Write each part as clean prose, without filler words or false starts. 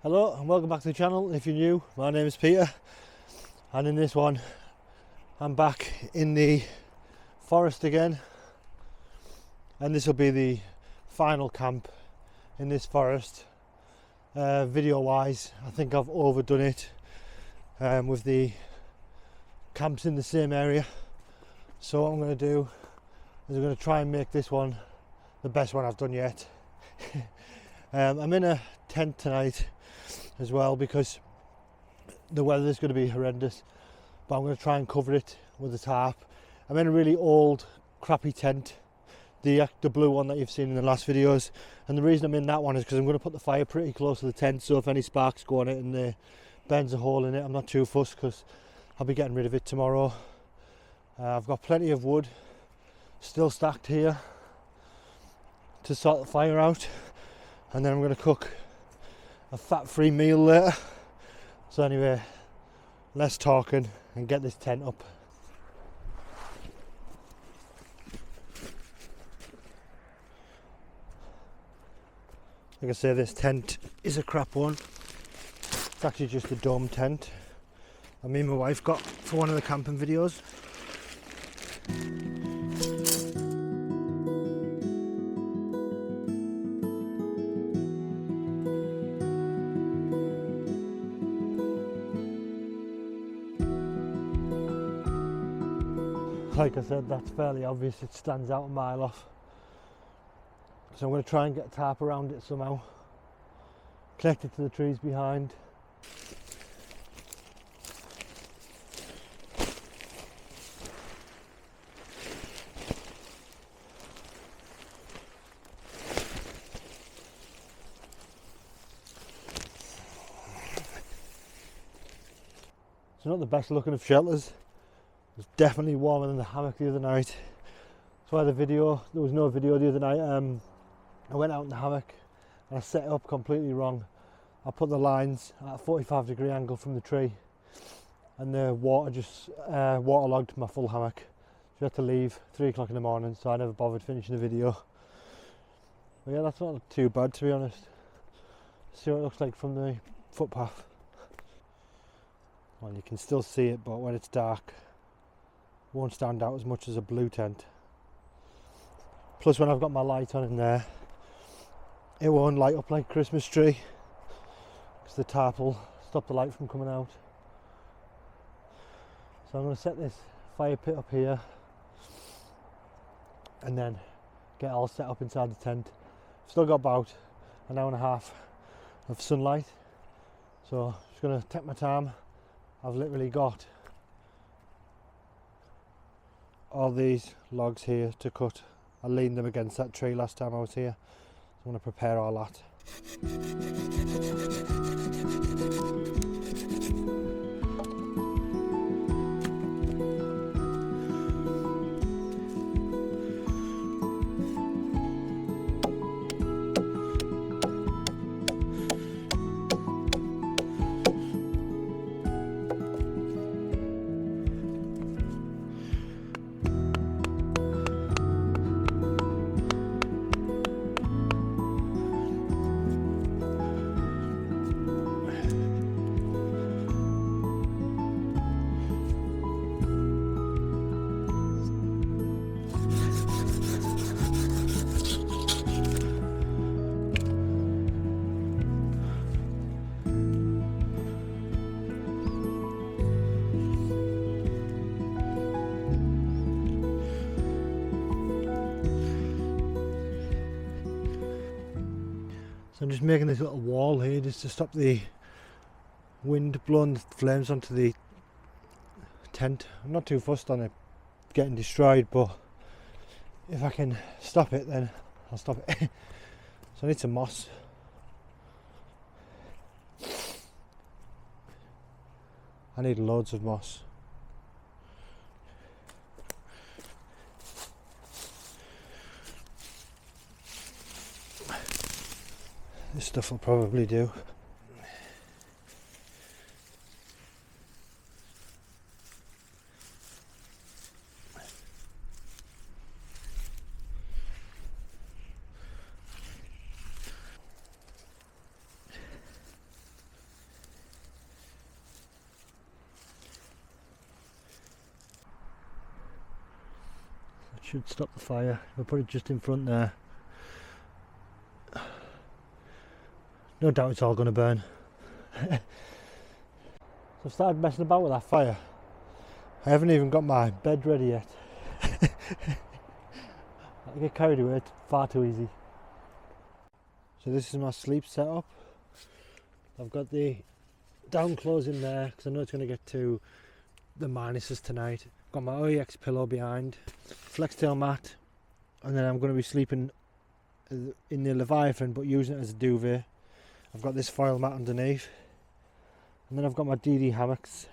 Hello and welcome back to the channel. If you're new, my name is Peter, and in this one I'm back in the forest again, and this will be the final camp in this forest. Video wise, I think I've overdone it with the camps in the same area, so what I'm going to do is I'm going to try and make this one the best one I've done yet. I'm in a tent tonight as well because the weather is going to be horrendous, but I'm going to try and cover it with a tarp. I'm in a really old crappy tent, the blue one that you've seen in the last videos, and the reason I'm in that one is because I'm going to put the fire pretty close to the tent, so if any sparks go on it and it bends a hole in it, I'm not too fussed because I'll be getting rid of it tomorrow. I've got plenty of wood still stacked here to sort the fire out, and then I'm going to cook a fat-free meal later. So anyway, less talking and get this tent up. Like I say, this tent is a crap one. It's actually just a dome tent that me and my wife got for one of the camping videos. Like I said, that's fairly obvious, it stands out a mile off. So I'm going to try and get a tarp around it somehow, connect it to the trees behind. It's not the best looking of shelters. It was definitely warmer than the hammock the other night. That's why there was no video the other night. I went out in the hammock and I set it up completely wrong. I put the lines at a 45-degree angle from the tree, and the water just waterlogged my full hammock. So I had to leave 3 o'clock in the morning, so I never bothered finishing the video. But yeah, that's not too bad, to be honest. See what it looks like from the footpath. Well, you can still see it, but when it's dark it won't stand out as much as a blue tent. Plus, when I've got my light on in there, it won't light up like a Christmas tree because the tarp will stop the light from coming out. So I'm going to set this fire pit up here and then get all set up inside the tent. Still got about an hour and a half of sunlight, so just going to take my time. I've literally got all these logs here to cut. I leaned them against that tree last time I was here. So I'm going to prepare all that. So I'm just making this little wall here just to stop the wind blowing the flames onto the tent. I'm not too fussed on it getting destroyed, but if I can stop it, then I'll stop it. So I need some moss. I need loads of moss. This stuff will probably do. should stop the fire. I'll put it just in front there. No doubt it's all going to burn. So I've started messing about with that fire. I haven't even got my bed ready yet. I get carried away, it's far too easy. So this is my sleep setup. I've got the down clothes in there because I know it's going to get to the minuses tonight. Got my OEX pillow behind, flextail mat, and then I'm going to be sleeping in the Leviathan but using it as a duvet. I've got this foil mat underneath, and then I've got my DD hammocks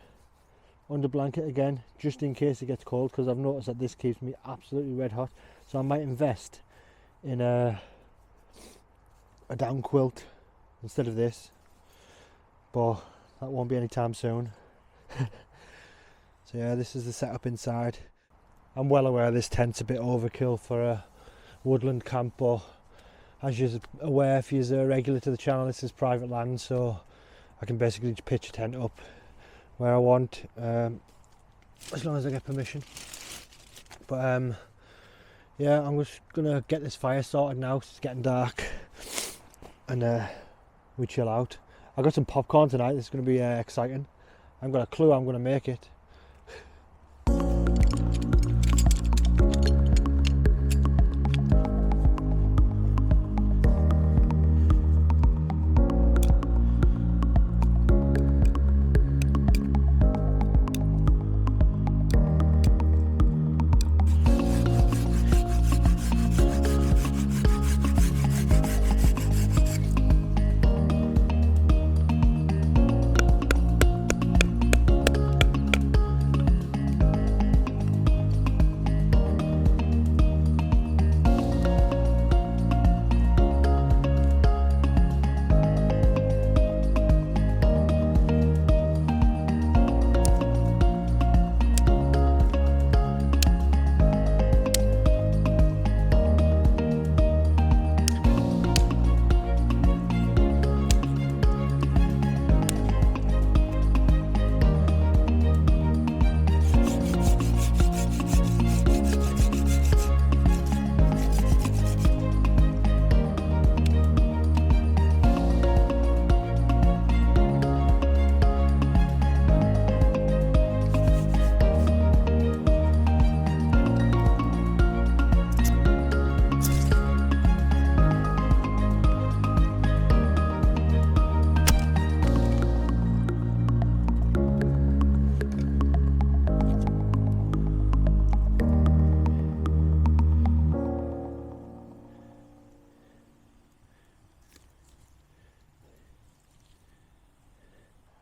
under blanket again, just in case it gets cold, because I've noticed that this keeps me absolutely red hot. So I might invest in a down quilt instead of this, but that won't be anytime soon. So yeah, this is the setup inside. I'm well aware this tent's a bit overkill for a woodland camp, but as you're aware, if you're regular to the channel, this is private land, so I can basically just pitch a tent up where I want, as long as I get permission. But yeah, I'm just gonna get this fire sorted now. It's getting dark, and we chill out. I got some popcorn tonight. This is gonna be exciting. I haven't got a clue how I'm gonna make it.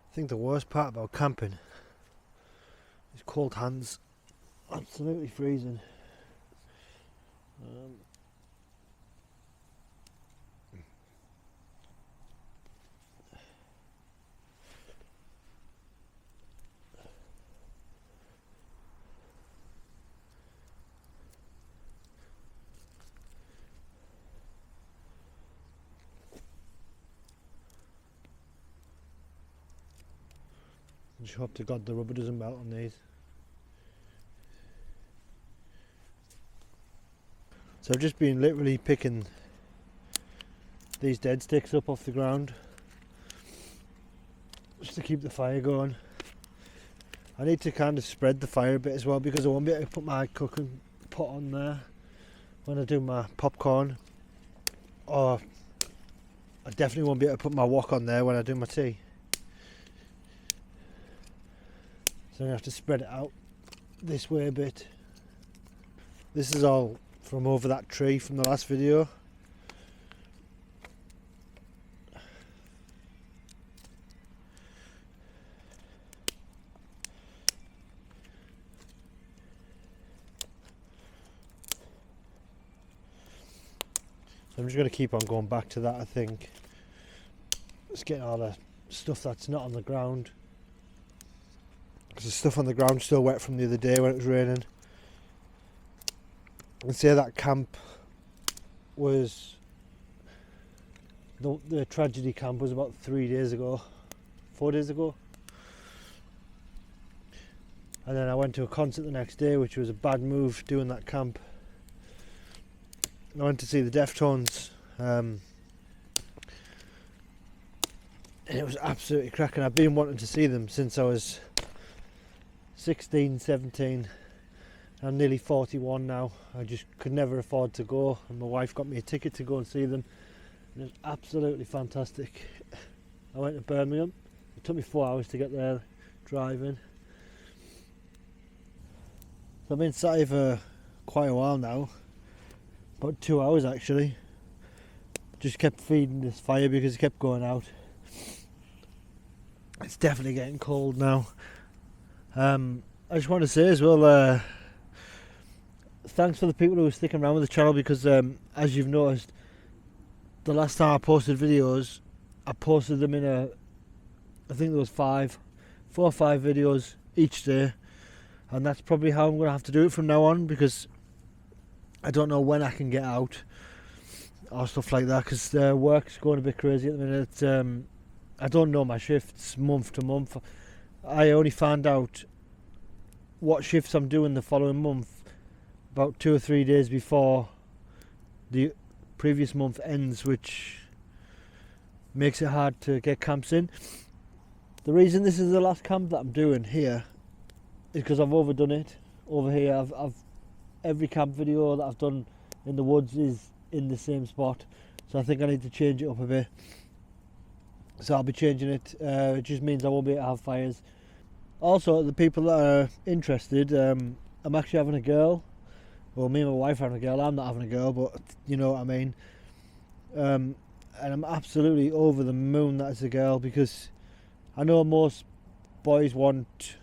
I think the worst part about camping is cold hands. Absolutely freezing. Just hope to God the rubber doesn't melt on these. So I've just been literally picking these dead sticks up off the ground just to keep the fire going. I need to kind of spread the fire a bit as well, because I won't be able to put my cooking pot on there when I do my popcorn, or I definitely won't be able to put my wok on there when I do my tea. So I'm going to have to spread it out this way a bit. This is all from over that tree from the last video. So I'm just going to keep on going back to that, I think. Just getting all the stuff that's not on the ground. Because the stuff on the ground still wet from the other day when it was raining. I can say that camp was, the tragedy camp was about 3 days ago, 4 days ago. And then I went to a concert the next day, which was a bad move doing that camp. I went to see the Deftones, and it was absolutely cracking. I've been wanting to see them since I was 16, 17. I'm nearly 41 now. I just could never afford to go, and my wife got me a ticket to go and see them. And it was absolutely fantastic. I went to Birmingham. It took me 4 hours to get there driving. So I've been sat here for quite a while now, about 2 hours actually. Just kept feeding this fire because it kept going out. It's definitely getting cold now. I just want to say as well, thanks for the people who are sticking around with the channel, because as you've noticed, the last time I posted videos, I posted them in I think there was 4 or 5 videos each day, and that's probably how I'm going to have to do it from now on, because I don't know when I can get out or stuff like that, because work's going a bit crazy at the minute. I don't know my shifts month to month. I only found out what shifts I'm doing the following month about 2 or 3 days before the previous month ends, which makes it hard to get camps in. The reason this is the last camp that I'm doing here is because I've overdone it over here. I've every camp video that I've done in the woods is in the same spot, so I think I need to change it up a bit. So I'll be changing it. It just means I won't be able to have fires. Also, the people that are interested, I'm actually having a girl. Well, me and my wife are having a girl. I'm not having a girl, but you know what I mean. And I'm absolutely over the moon that it's a girl, because I know most boys want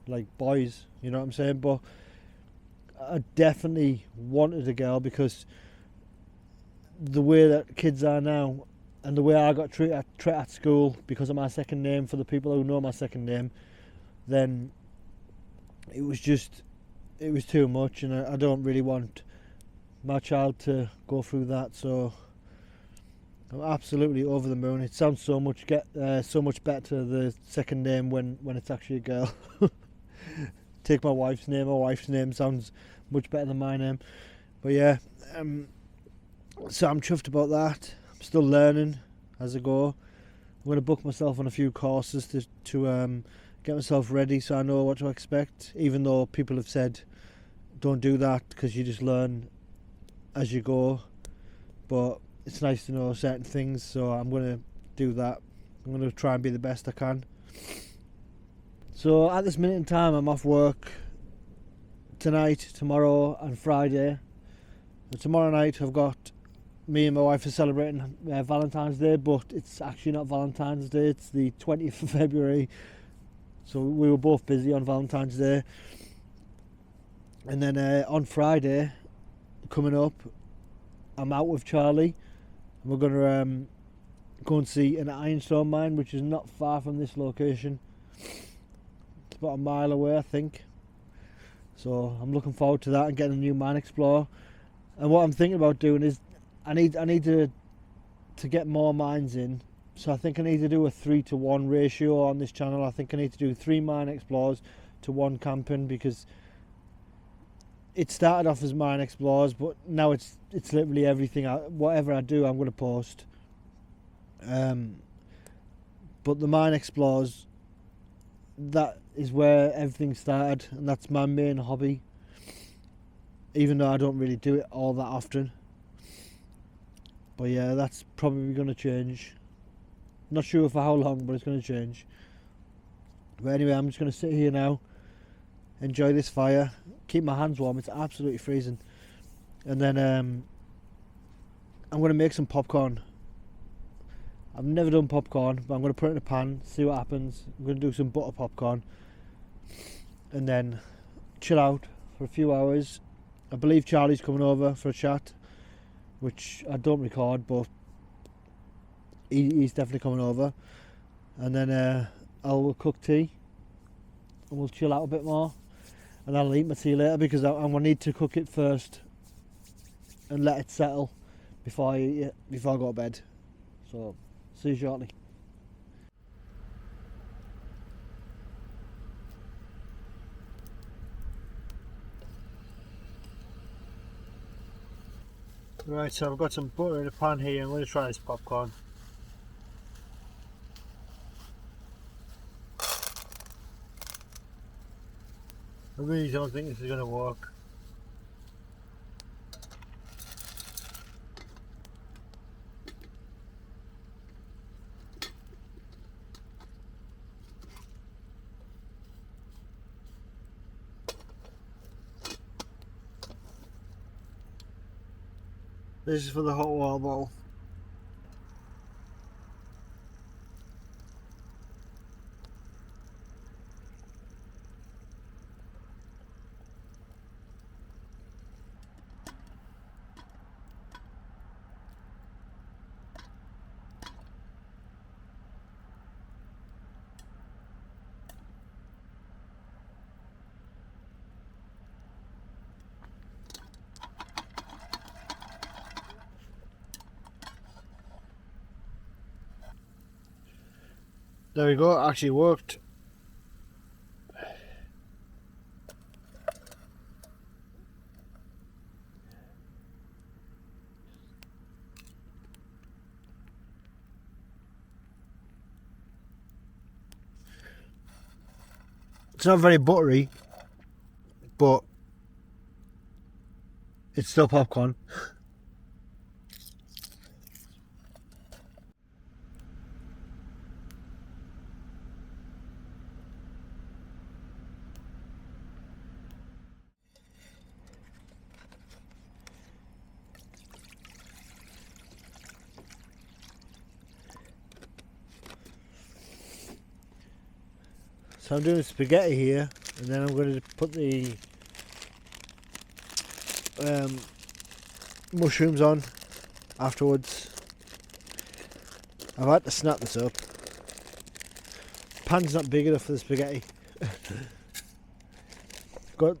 like boys, you know what I'm saying, but I definitely wanted a girl, because the way that kids are now and the way I got treated at school because of my second name, for the people who know my second name, then it was too much, and I don't really want my child to go through that. So I'm absolutely over the moon. It sounds so much better, the second name, when it's actually a girl. Take my wife's name. My wife's name sounds much better than my name. But yeah, so I'm chuffed about that. I'm still learning as I go. I'm going to book myself on a few courses to get myself ready, so I know what to expect, even though people have said don't do that because you just learn as you go. But it's nice to know certain things, so I'm going to do that. I'm going to try and be the best I can. So at this minute in time, I'm off work tonight, tomorrow and Friday. But tomorrow night I've got, me and my wife are celebrating Valentine's Day, but it's actually not Valentine's Day, it's the 20th of February. So we were both busy on Valentine's Day. And then on Friday, coming up, I'm out with Charlie. And we're going to go and see an ironstone mine, which is not far from this location. It's about a mile away, I think. So I'm looking forward to that and getting a new mine explorer. And what I'm thinking about doing is, I need to get more mines in. So I think I need to do a 3-to-1 ratio on this channel. I think I need to do 3 mine explorers to 1 camping, because it started off as mine explorers, but now it's literally everything. Whatever I do, I'm going to post. But the mine explorers, that is where everything started, and that's my main hobby, even though I don't really do it all that often. But yeah, that's probably going to change. Not sure for how long, but it's going to change. But anyway, I'm just going to sit here now, enjoy this fire, keep my hands warm. It's absolutely freezing. And then I'm going to make some popcorn. I've never done popcorn, but I'm going to put it in a pan, see what happens. I'm going to do some butter popcorn and then chill out for a few hours. I believe Charlie's coming over for a chat, which I don't record, but he's definitely coming over. And then I'll cook tea and we'll chill out a bit more, and I'll eat my tea later, because I need to cook it first and let it settle before I eat it, before I go to bed. So see you shortly. Right, so I've got some butter in a pan here. I'm going to try this popcorn. I really don't think this is going to work. This is for the hot water bottle. There we go, it actually worked. It's not very buttery, but it's still popcorn. So I'm doing spaghetti here, and then I'm going to put the mushrooms on afterwards. I've had to snap this up. Pan's not big enough for the spaghetti. Got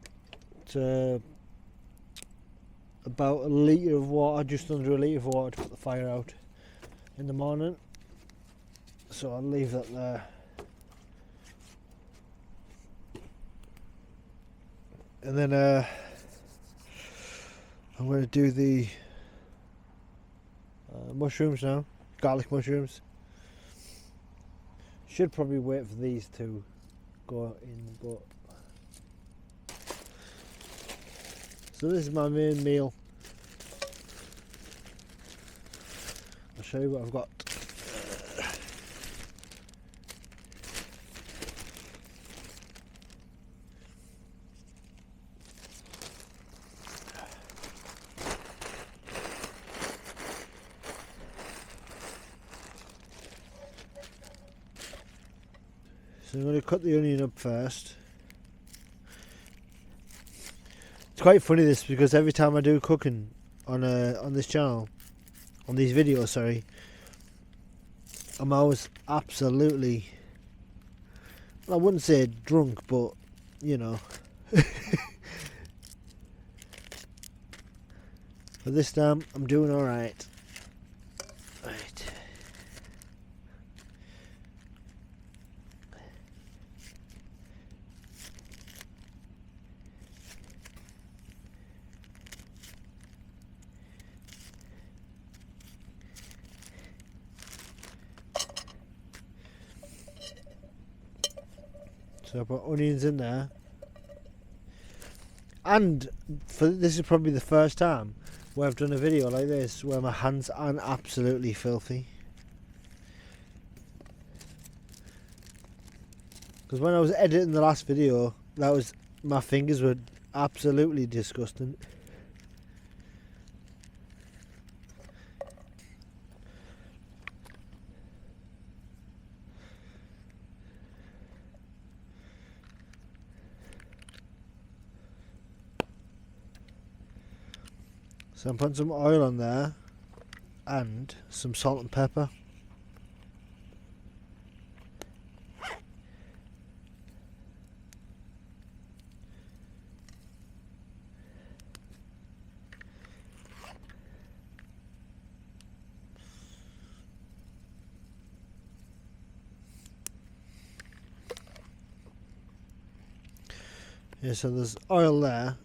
about a litre of water, just under a litre of water to put the fire out in the morning. So I'll leave that there. And then I'm going to do the mushrooms now, garlic mushrooms. Should probably wait for these to go in, but so this is my main meal. I'll show you what I've got. So I'm going to cut the onion up first. It's quite funny this, because every time I do cooking on this channel, on these videos, sorry, I'm always absolutely, well, I wouldn't say drunk, but you know. But this time I'm doing alright. Right. So I put onions in there, and this is probably the first time where I've done a video like this where my hands aren't absolutely filthy. Because when I was editing the last video, my fingers were absolutely disgusting. So I'm putting some oil on there and some salt and pepper. Yeah, so there's oil there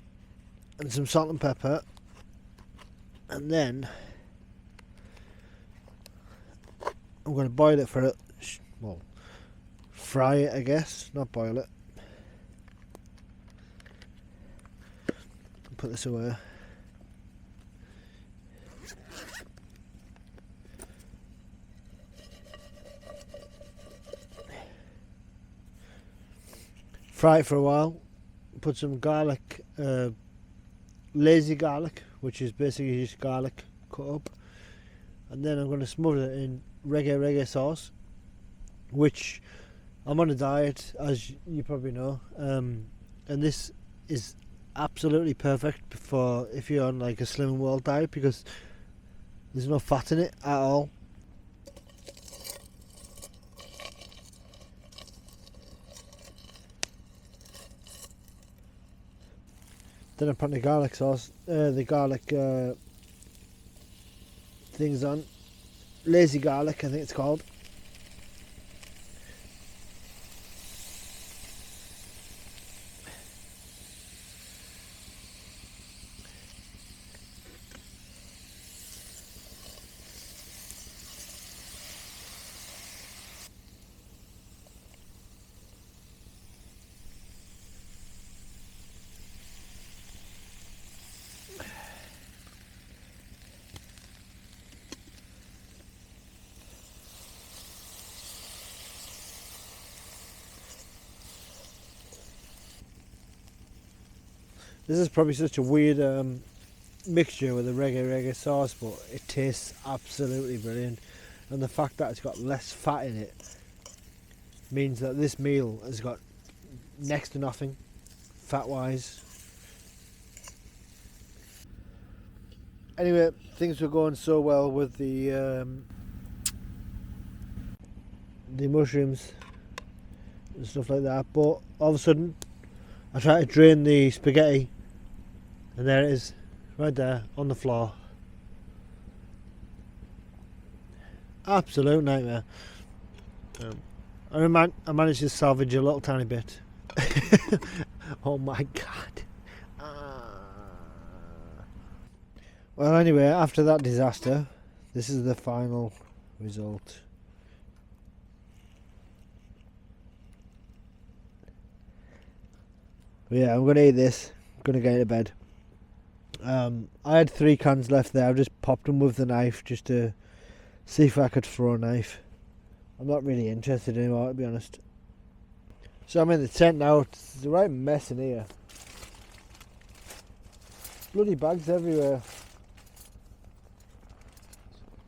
and some salt and pepper. and then I'm going to boil it for well, fry it, I guess, not boil it. Put this away. Fry it for a while. Put some garlic, lazy garlic, which is basically just garlic cut up, and then I'm going to smother it in reggae sauce, which I'm on a diet, as you probably know, and this is absolutely perfect for if you're on like a Slim and World diet, because there's no fat in it at all. Then I put the garlic sauce, the garlic things on. Lazy garlic, I think it's called. This is probably such a weird mixture with the reggae sauce, but it tastes absolutely brilliant. And the fact that it's got less fat in it means that this meal has got next to nothing fat wise. Anyway, things were going so well with the mushrooms and stuff like that, but all of a sudden I tried to drain the spaghetti, and there it is, right there on the floor. Absolute nightmare. I managed to salvage a little tiny bit. Oh my god. Well, anyway, after that disaster, this is the final result. But yeah, I'm going to eat this. I'm going to get to bed. I had 3 cans left there. I've just popped them with the knife just to see if I could throw a knife. I'm not really interested anymore, to be honest. So I'm in the tent now. It's a right mess in here. Bloody bags everywhere.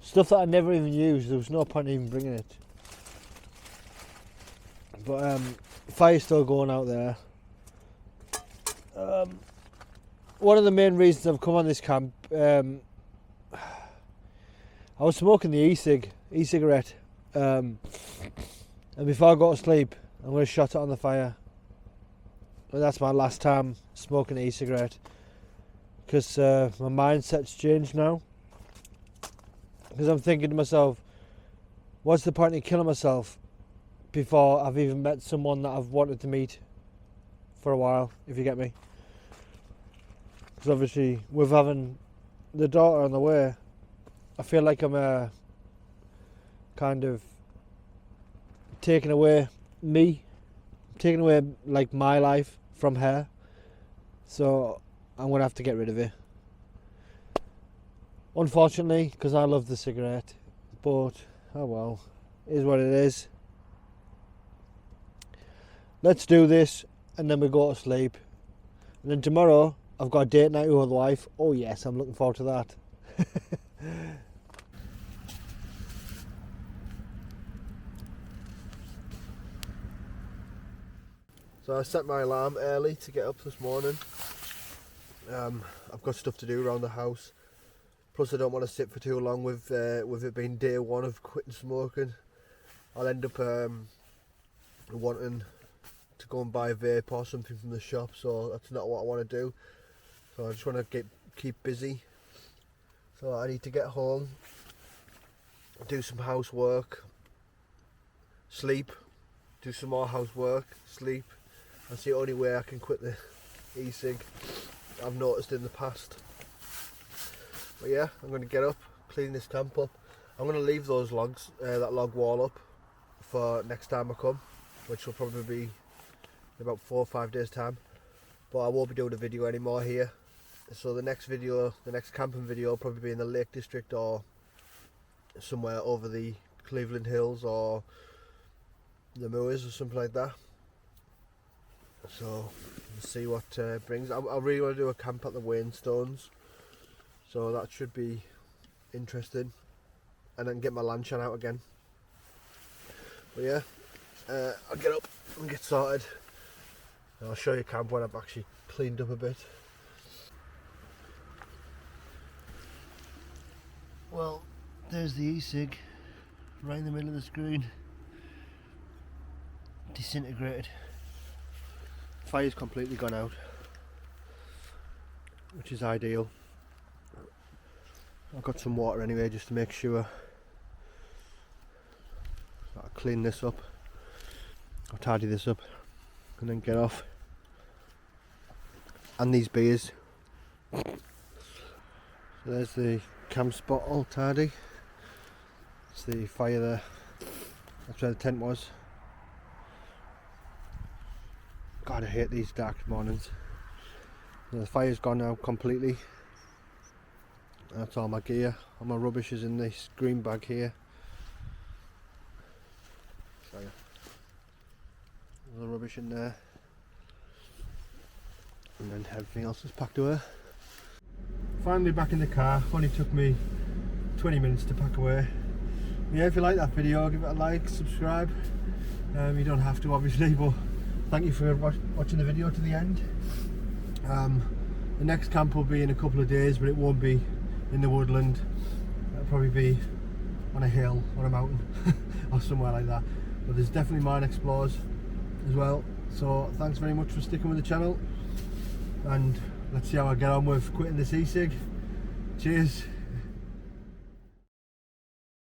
Stuff that I never even used. There was no point in even bringing it. But fire's still going out there. One of the main reasons I've come on this camp, I was smoking the e-cigarette, and before I go to sleep, I'm going to shut it on the fire. And that's my last time smoking an e-cigarette, because my mindset's changed now. Because I'm thinking to myself, what's the point in killing myself before I've even met someone that I've wanted to meet for a while, if you get me? Because obviously, with having the daughter on the way, I feel like I'm kind of taking away like my life from her. So I'm going to have to get rid of it. Unfortunately, because I love the cigarette. But, oh well, it is what it is. Let's do this, and then we go to sleep. And then tomorrow, I've got a date night with the wife. Oh yes, I'm looking forward to that. So I set my alarm early to get up this morning. I've got stuff to do around the house. Plus I don't want to sit for too long with it being day 1 of quitting smoking. I'll end up wanting to go and buy a vape or something from the shop, so that's not what I want to do. So I just want to keep busy. So I need to get home, do some housework, sleep, do some more housework, sleep. That's the only way I can quit the e-cig, I've noticed in the past. But yeah, I'm going to get up, clean this camp up. I'm going to leave those logs, that log wall up for next time I come, which will probably be in about 4 or 5 days time. But I won't be doing a video anymore here. So the next video, the next camping video will probably be in the Lake District or somewhere over the Cleveland Hills or the Moors or something like that. So we'll see what brings. I really want to do a camp at the Wainstones, so that should be interesting, and then get my lantern out again. But yeah, I'll get up and get sorted, and I'll show you camp when I've actually cleaned up a bit. Well, there's the e-cig right in the middle of the screen, disintegrated. Fire's completely gone out, which is ideal. I've got some water anyway just to make sure. So I'll clean this up, I'll tidy this up and then get off. And these beers. So there's the camp spot all tidy. It's the fire there, that's where the tent was. God, I hate these dark mornings. The fire's gone now completely. That's all my gear. All my rubbish is in this green bag here. Sorry. All the rubbish in there. And then everything else is packed away. Finally back in the car. Only took me 20 minutes to pack away. Yeah, if you like that video, give it a like, subscribe. You don't have to obviously, but thank you for watching the video to the end. The next camp will be in a couple of days, but it won't be in the woodland. It'll probably be on a hill, on a mountain or somewhere like that. But there's definitely mine explores as well. So thanks very much for sticking with the channel, and let's see how I get on with quitting this e-cig. Cheers.